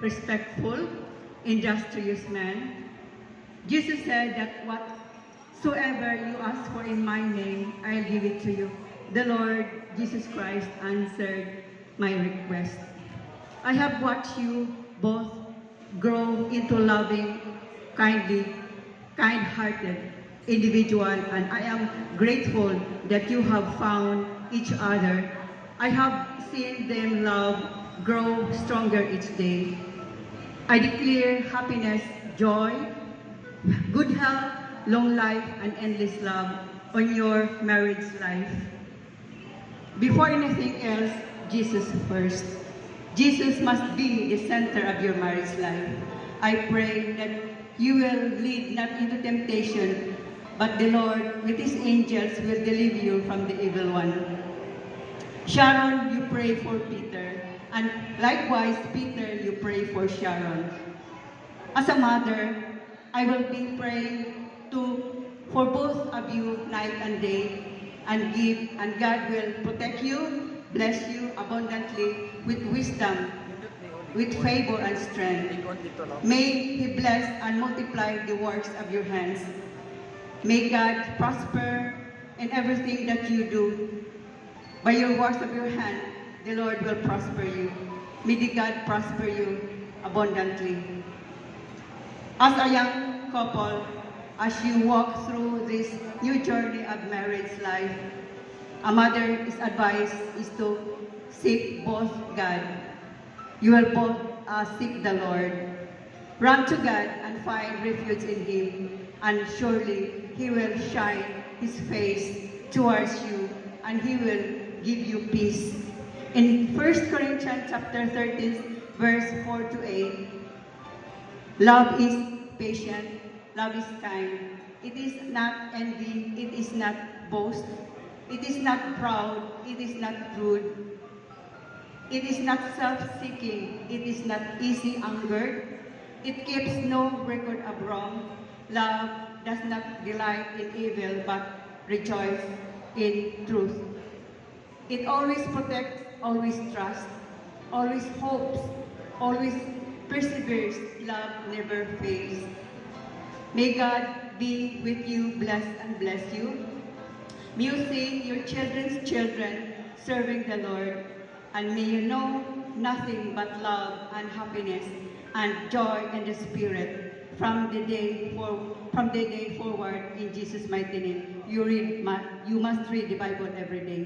respectful, industrious man. Jesus said that whatsoever you ask for in my name, I'll give it to you. The Lord Jesus Christ answered my request. I have watched you both grow into loving, kind-hearted individual, and I am grateful that you have found each other. I have seen them love grow stronger each day. I declare happiness, joy, good health, long life, and endless love on your marriage life. Before anything else, Jesus first. Jesus must be the center of your marriage life. I pray that you will lead not into temptation, but the Lord with His angels will deliver you from the evil one. Sharon, you pray for Peter, and likewise, Peter, you pray for Sharon. As a mother, I will be praying for both of you night and day, and God will protect you, bless you abundantly with wisdom, with favor and strength. May He bless and multiply the works of your hands. May God prosper in everything that you do. By your works of your hand, the Lord will prosper you. May the God prosper you abundantly. As a young couple, as you walk through this new journey of marriage life, a mother's advice is to seek both God. You will both seek the Lord. Run to God and find refuge in Him, and surely He will shine His face towards you, and He will give you peace. In 1 Corinthians chapter 13, verse 4 to 8, love is patient, love is kind. It is not envy, it is not boast, it is not proud, it is not rude. It is not self-seeking, it is not easy angered. It keeps no record of wrong. Love does not delight in evil, but rejoices in truth. It always protects, always trusts, always hopes, always perseveres. Love never fails. May God be with you, bless and bless you. May you see your children's children serving the Lord, and may you know nothing but love and happiness and joy in the Spirit from the day forward in Jesus' mighty name. You must read the Bible every day.